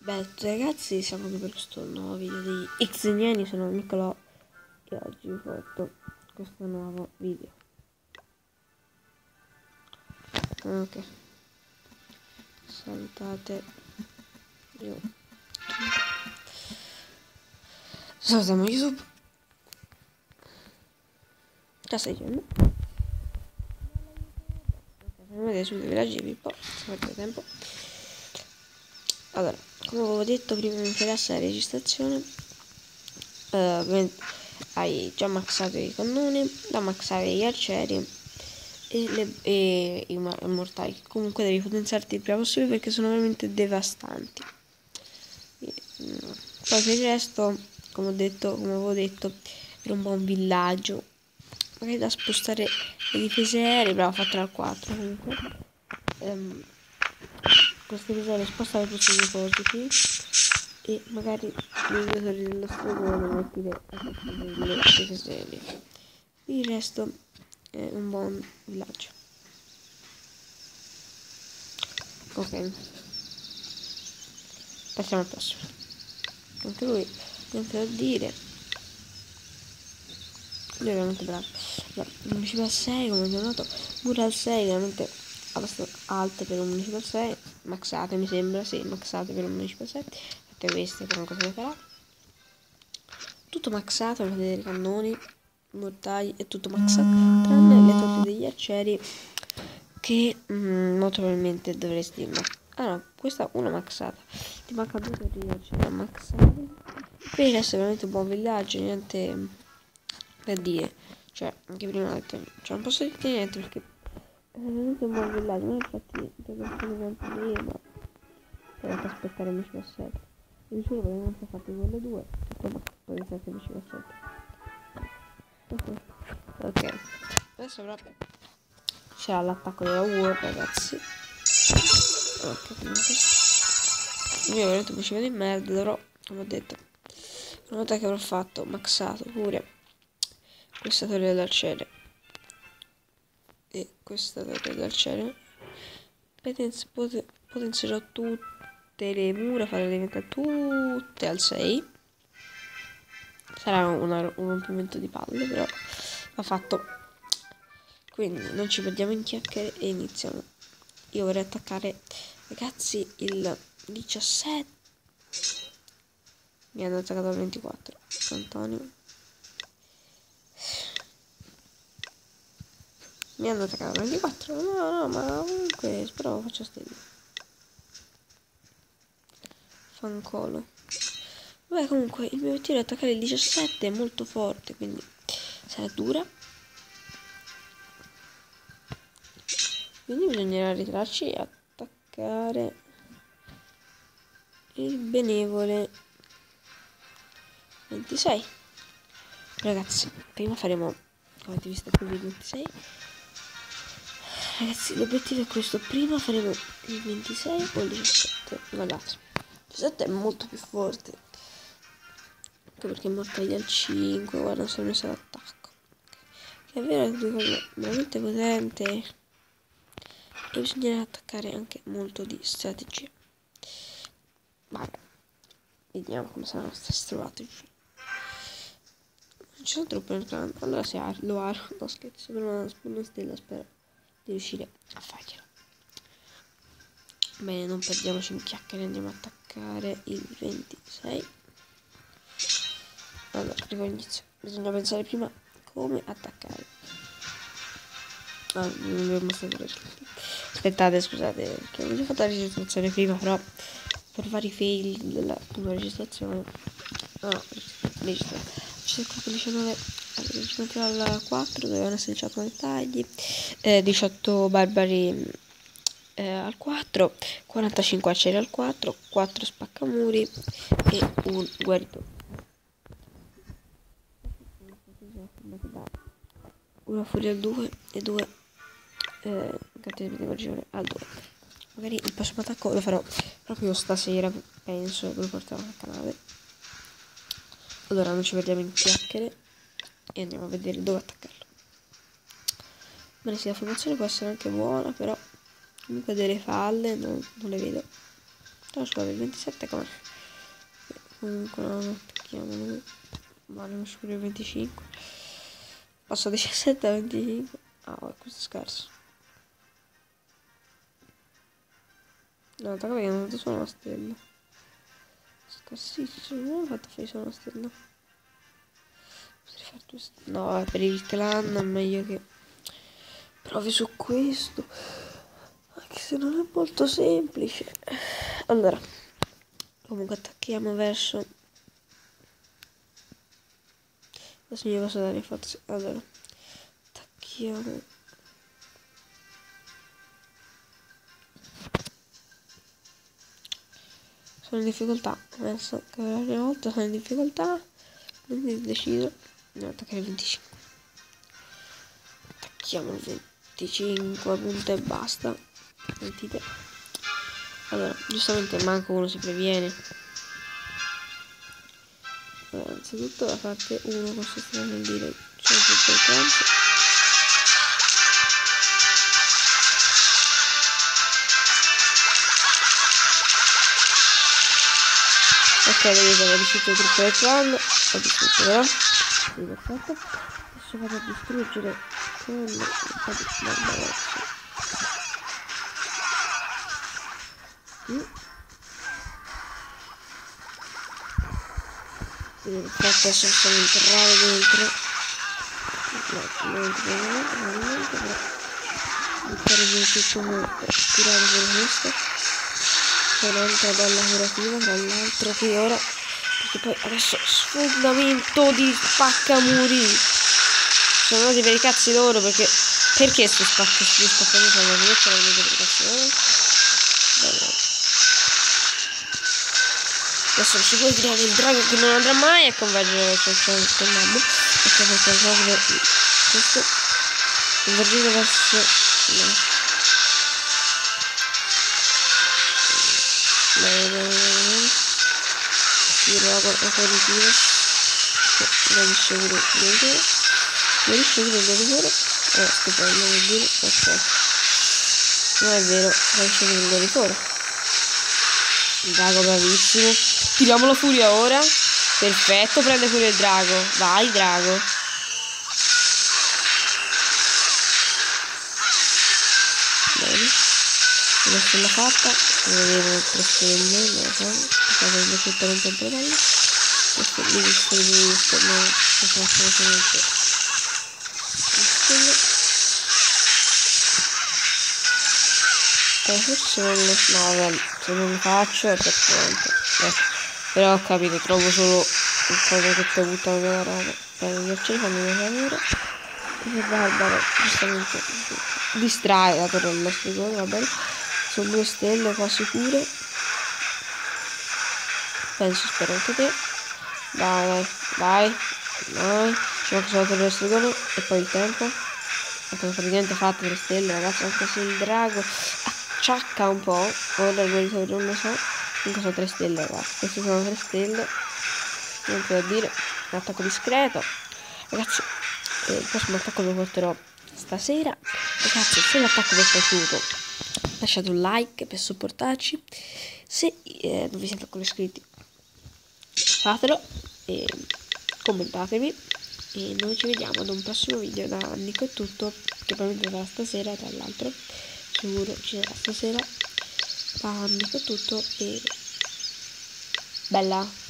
Beh, ragazzi, siamo qui per questo nuovo video degli Xeniani, sono Nicolò e oggi vi porto questo nuovo video. Ok, salutate, io salutiamo YouTube. Cosa stai dicendo? Facciamo vedere subito i villaggi di Pippo, se avete tempo. Allora, come avevo detto prima di iniziare la registrazione, hai già maxato i cannoni, da maxare gli arcieri e i mortali. Comunque devi potenziarti il prima possibile perché sono veramente devastanti. Poi per il resto, come avevo detto, era un buon villaggio. Magari da spostare le difese aeree, bravo, fatto al 4 comunque. Queste difese aeree spostare tutti i depositi e magari gli usatori dello stregone mettile a posto delle difese aeree. Il resto è un buon villaggio. Ok, passiamo al prossimo. Anche lui niente da dire, lui è veramente bravo. Allora, Municipal 6 come abbiamo notato, Mural 6 veramente abbastanza alte per un Municipal 6, maxate mi sembra, sì, maxate per un Municipal 6, tutte queste comunque se ne farà. Tutto maxato, per vedere i cannoni, mortai, è tutto maxato, tranne le torri degli arcieri che molto probabilmente dovresti ah no, questa una maxata, ti manca due torri di arcieri da maxare. Per il resto è veramente un buon villaggio, niente da dire, cioè anche prima cioè non posso dirti niente perché è veramente un buon villaggio. Ma infatti per questo prima dovete aspettare amici passetti, vi giuro che non si è fatto quelle due e poi potete essere amici passetti. Ok, adesso proprio c'era l'attacco della War, ragazzi. Ok, quindi questo io veramente un mucino di merda, però come ho detto una volta che avrò fatto maxato pure questa torre dell'arciere e questa torre dell'arciere, potenzierò tutte le mura, farle diventare tutte al 6. Sarà un rompimento di palle, però va fatto. Quindi non ci perdiamo in chiacchiere e iniziamo. Io vorrei attaccare, ragazzi, il 17. Mi hanno attaccato al 24. Antonio. Mi hanno attaccato al 24. No, ma comunque spero faccio stelle. Fancolo. Vabbè, comunque il mio obiettivo è attaccare il 17, è molto forte, quindi sarà dura. Quindi bisognerà ritrarci e attaccare il benevole 26. Ragazzi, prima faremo, come avete visto qui, il 26. Ragazzi, l'obiettivo è questo: prima faremo il 26 o il 17. Guardate, il 17 è molto più forte, anche perché è mortaglia al 5. Guarda, non sono messo all'attacco, che è vero che è veramente potente e bisognerà attaccare anche molto di strategia. Vabbè, vediamo come sarà la nostra strategia. Non ci sono troppe nel clan, allora se lo aro, no scherzo, per una stella spero di riuscire a farglielo. Bene, non perdiamoci in chiacchiere, andiamo a attaccare il 26. Allora, primo inizio, bisogna pensare prima come attaccare. Ah, non vi ho mostrato le aspettate, scusate, perché non ho fatto la registrazione prima, però per vari fail della prima registrazione. No, registrazione. C'è 19 al 4 dovevano essere 18 dettagli, 18 barbari al 4, 45 arcieri al 4, 4 spaccamuri e un guaritore. Una furia al 2 e 2 cattivi di guarnigione al 2. Magari il prossimo attacco lo farò proprio stasera, penso, lo porterò al canale. Allora non ci perdiamo in chiacchiere e andiamo a vedere dove attaccarlo. Bene, sì, la formazione può essere anche buona, però comunque delle falle non le vedo. No, scusate, il 27 come? Comunque non attacchiamo. Vale, non scuro il 25. Passo 17 a 25. Ah, questo è scarso. No, attacca perché non ho fatto solo una stella. Scarsissimo, non ho fatto fare solo una stella. Potrei fare 2 stelle. No, per il clan è meglio che provi su questo. Anche se non è molto semplice. Allora, comunque attacchiamo verso... Adesso gli posso dare forza. Allora, attacchiamo... Sono in difficoltà. Adesso che per la prima volta sono in difficoltà. Quindi decido di attaccare il 25. Attacchiamo il 25 punto e basta. Sentite. Allora, giustamente manco uno si previene. Allora, innanzitutto la parte 1 consiste nel dire c'è tutto il pranzo. Ok, vedete, ho distrutto il gruppo del clan. Ho distrutto però. Sì, perfetto. Adesso vado a distruggere quello un po' di barbarezza. Quindi perfetto, adesso possiamo entrare dentro. No, non entrare, però buttare via tutto per tirare per questo. C'è un'altra bella curativa, tra l'altro, che ora, perché poi adesso sfondamento di spaccamuri. Sono andati per i cazzi loro, perché sto spaccamuri sono andati per i cazzi loro? Beh, adesso si può tirare il drago che non andrà mai a convergere verso il mammo, perché proprio questo convergere verso no. Tiro la corritiva che non riesce pure stupendo, vuol dire ok, non è vero, non riesce pure di fuori. Il drago bravissimo, tiriamo la furia ora, perfetto, prende pure il drago, vai drago. Bene, una stella fatta, avevo 3 stelle, non lo so, perché il tutto non sempre bello. Questo li distribuisco, ma lo faccio solamente stelle. Forse non lo so, vabbè, se non lo faccio è per conto. Però ho capito, trovo solo il coso che ti buttano nella roba. Per gli uccelli fanno una paura. E il barbaro giustamente distrae la torrella sicuro, va bene. Sono 2 stelle qua sicure. Penso, spero anche te. Vai. Ci manca solo la torrella sicuro e poi il tempo. Abbiamo praticamente fatto 3 stelle, ragazzi, anche se il drago acciacca un po'. Ora il non lo so. Comunque sono 3 stelle, ragazzi. Queste sono 3 stelle. Niente da dire. Un attacco discreto. Ragazzi, il prossimo attacco lo porterò stasera. Ragazzi, se l'attacco vi è piaciuto, lasciate un like per supportarci. Se non vi siete ancora iscritti, fatelo e commentatemi. E noi ci vediamo ad un prossimo video. Da Nico è tutto, che probabilmente sarà stasera, tra l'altro sicuro ci sarà stasera. Da Nico è tutto e bella.